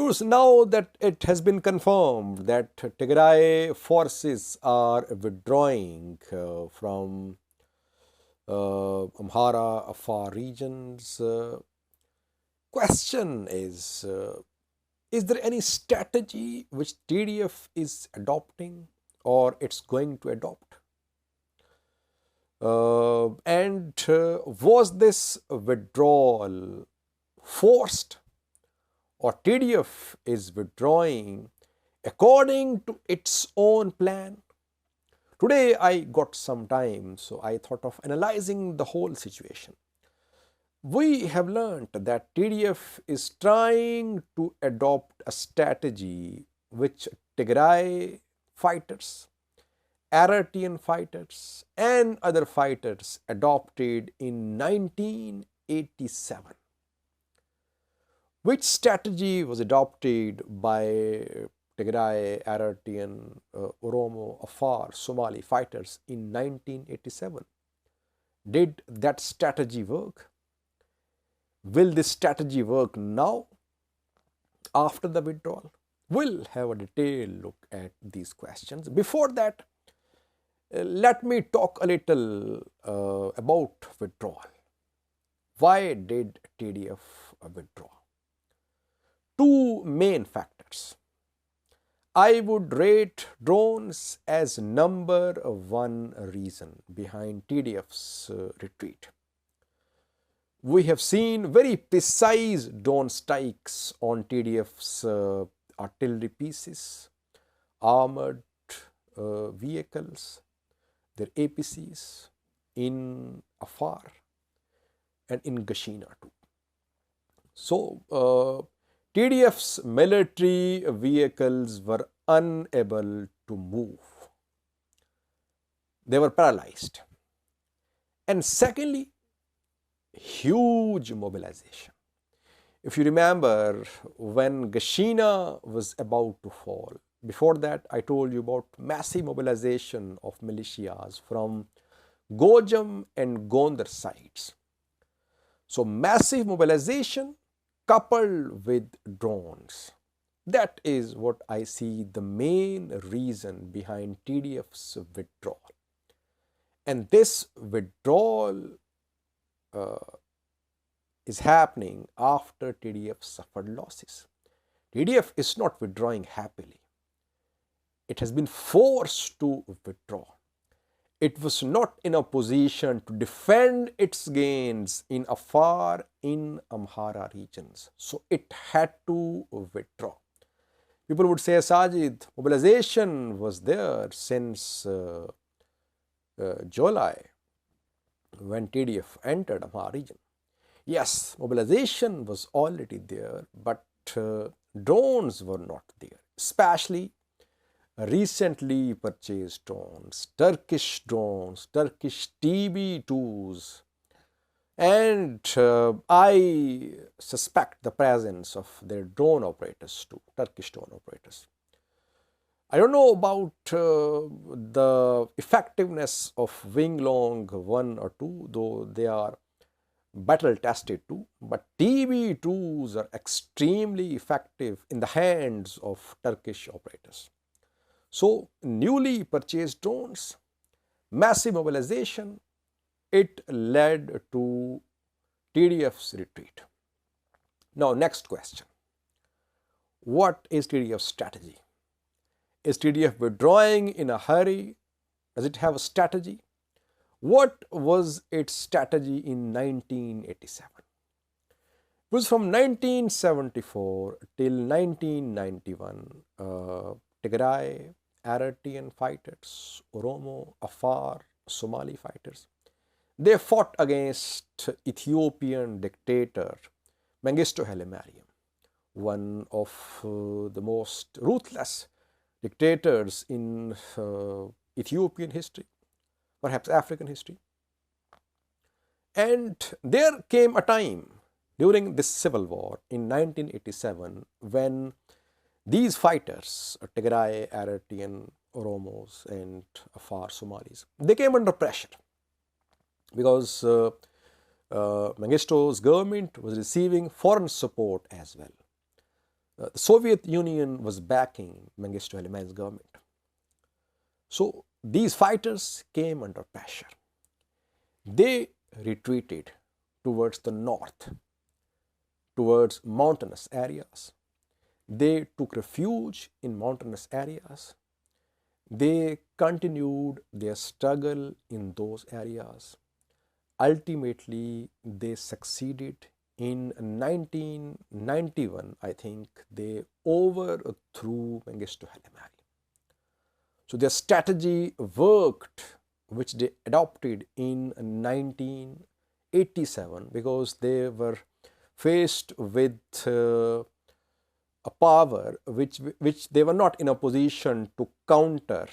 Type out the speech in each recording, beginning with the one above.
News now that it has been confirmed that Tigray forces are withdrawing from Amhara, Afar regions. Question is there any strategy which TDF is adopting or it's going to adopt? And was this withdrawal forced, or TDF is withdrawing according to its own plan? Today I got some time, so I thought of analyzing the whole situation. We have learnt that TDF is trying to adopt a strategy which Tigray fighters, Eritrean fighters and other fighters adopted in 1987. Which strategy was adopted by Tigray, Eritrean, Oromo, Afar, Somali fighters in 1987? Did that strategy work? Will this strategy work now after the withdrawal? We'll have a detailed look at these questions. Before that, let me talk a little about withdrawal. Why did TDF withdraw? Two main factors. I would rate drones as number one reason behind TDF's retreat. We have seen very precise drone strikes on TDF's artillery pieces, armored vehicles, their APCs in Afar and in Gashina too. So, TDF's military vehicles were unable to move. They were paralyzed. And secondly, huge mobilization. If you remember, when Gashina was about to fall, before that I told you about massive mobilization of militias from Gojam and Gondar sides. So massive mobilization coupled with drones. That is what I see the main reason behind TDF's withdrawal. And this withdrawal is happening after TDF suffered losses. TDF is not withdrawing happily. It has been forced to withdraw. It was not in a position to defend its gains in Afar, in Amhara regions. So it had to withdraw. People would say, Sajid, mobilization was there since July when TDF entered Amhara region. Yes, mobilization was already there, but drones were not there, especially recently purchased drones, Turkish TB2s, and I suspect the presence of their drone operators too, Turkish drone operators. I don't know about the effectiveness of Winglong 1 or 2, though they are battle tested too, but TB2s are extremely effective in the hands of Turkish operators. So, newly purchased drones, massive mobilization, it led to TDF's retreat. Now, next question. What is TDF's strategy? Is TDF withdrawing in a hurry? Does it have a strategy? What was its strategy in 1987? It was from 1974 till 1991, Tigray, Eritrean fighters, Oromo, Afar, Somali fighters. They fought against Ethiopian dictator Mengistu Haile Mariam, one of the most ruthless dictators in Ethiopian history, perhaps African history. And there came a time during this civil war in 1987 when these fighters, Tigray, Eritrean, Oromos and Afar Somalis, they came under pressure because Mengistu's government was receiving foreign support as well. The Soviet Union was backing Mengistu Haile Mariam's government. So these fighters came under pressure. They retreated towards the north, towards mountainous areas. They took refuge in mountainous areas. They continued their struggle in those areas. Ultimately, they succeeded. In 1991, I think, they overthrew Mengistu Haile Mariam. So their strategy worked, which they adopted in 1987, because they were faced with a power which they were not in a position to counter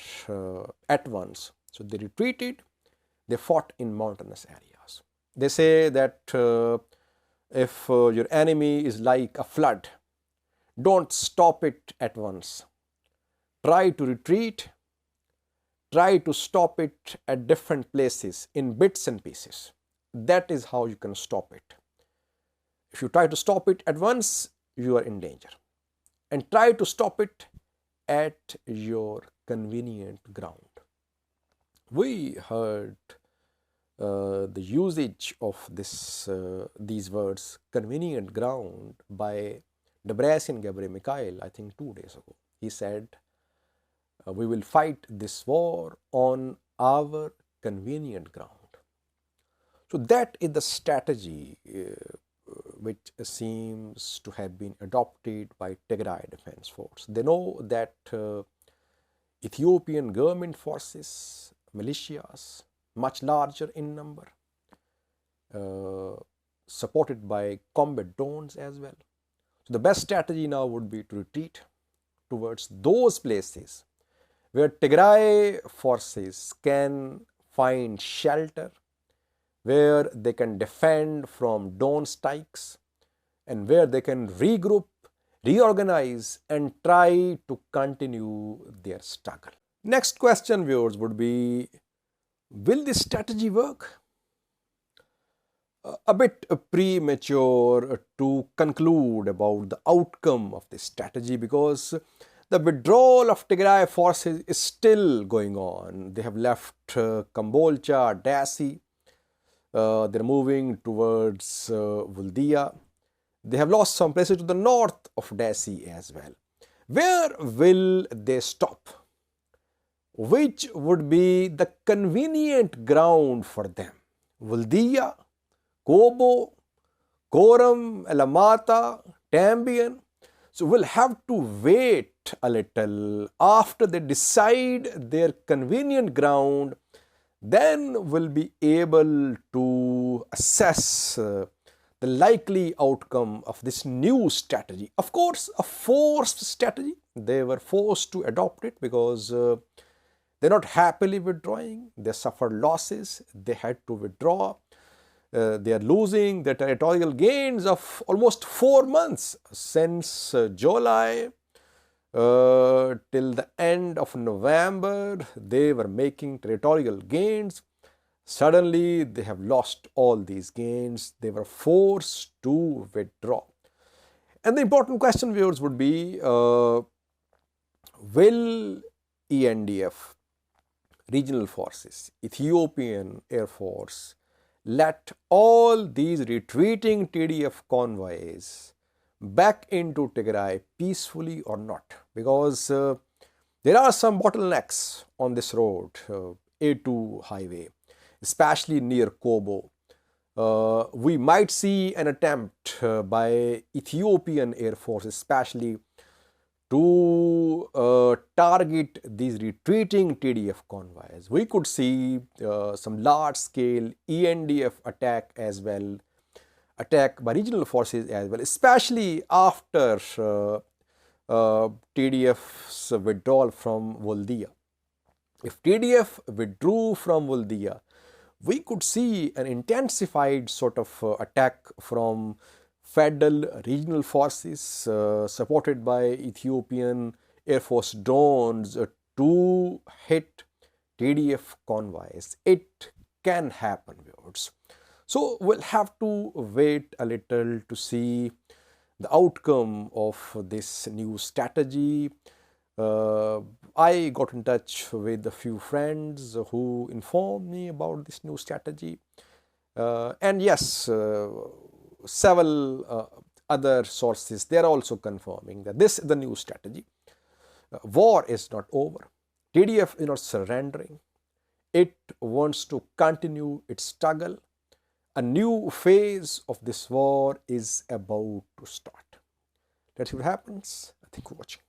at once. So they retreated, they fought in mountainous areas. They say that if your enemy is like a flood, don't stop it at once. Try to retreat, try to stop it at different places in bits and pieces. That is how you can stop it. If you try to stop it at once, you are in danger. And try to stop it at your convenient ground. We heard the usage of these words, convenient ground, by Debrecen Gabriel Mikhail, I think 2 days ago. He said, we will fight this war on our convenient ground. So that is the strategy which seems to have been adopted by Tigray Defense Force. They know that Ethiopian government forces, militias, much larger in number, supported by combat drones as well. So the best strategy now would be to retreat towards those places where Tigray forces can find shelter, where they can defend from drone strikes, and where they can regroup, reorganize, and try to continue their struggle. Next question, viewers, would be, will this strategy work? A bit premature to conclude about the outcome of this strategy, because the withdrawal of Tigray forces is still going on. They have left Kambolcha, Dassi. They're moving towards Vuldia. They have lost some places to the north of Dassi as well. Where will they stop? Which would be the convenient ground for them? Vuldia, Kobo, Koram, Alamata, Tambian. So we'll have to wait a little. After they decide their convenient ground, then we'll be able to assess the likely outcome of this new strategy. Of course, a forced strategy. They were forced to adopt it because they're not happily withdrawing. They suffered losses. They had to withdraw. They are losing their territorial gains of almost 4 months since July till the end of November. They were making territorial gains. Suddenly, they have lost all these gains. They were forced to withdraw. And the important question, viewers, would be, will ENDF, regional forces, Ethiopian Air Force, let all these retreating TDF convoys back into Tigray peacefully or not? Because there are some bottlenecks on this road, A2 highway, especially near Kobo. We might see an attempt by Ethiopian Air Force, especially to target these retreating TDF convoys. We could see some large-scale ENDF attack as well, attack by regional forces as well, especially after TDF's withdrawal from Vuldia. If TDF withdrew from Vuldia, we could see an intensified sort of attack from federal regional forces supported by Ethiopian Air Force drones to hit TDF convoys. It can happen, viewers. So we'll have to wait a little to see the outcome of this new strategy. I got in touch with a few friends who informed me about this new strategy. And yes, several other sources, they are also confirming that this is the new strategy. War is not over. TDF is not surrendering. It wants to continue its struggle. A new phase of this war is about to start. Let's see what happens. Thank you for watching.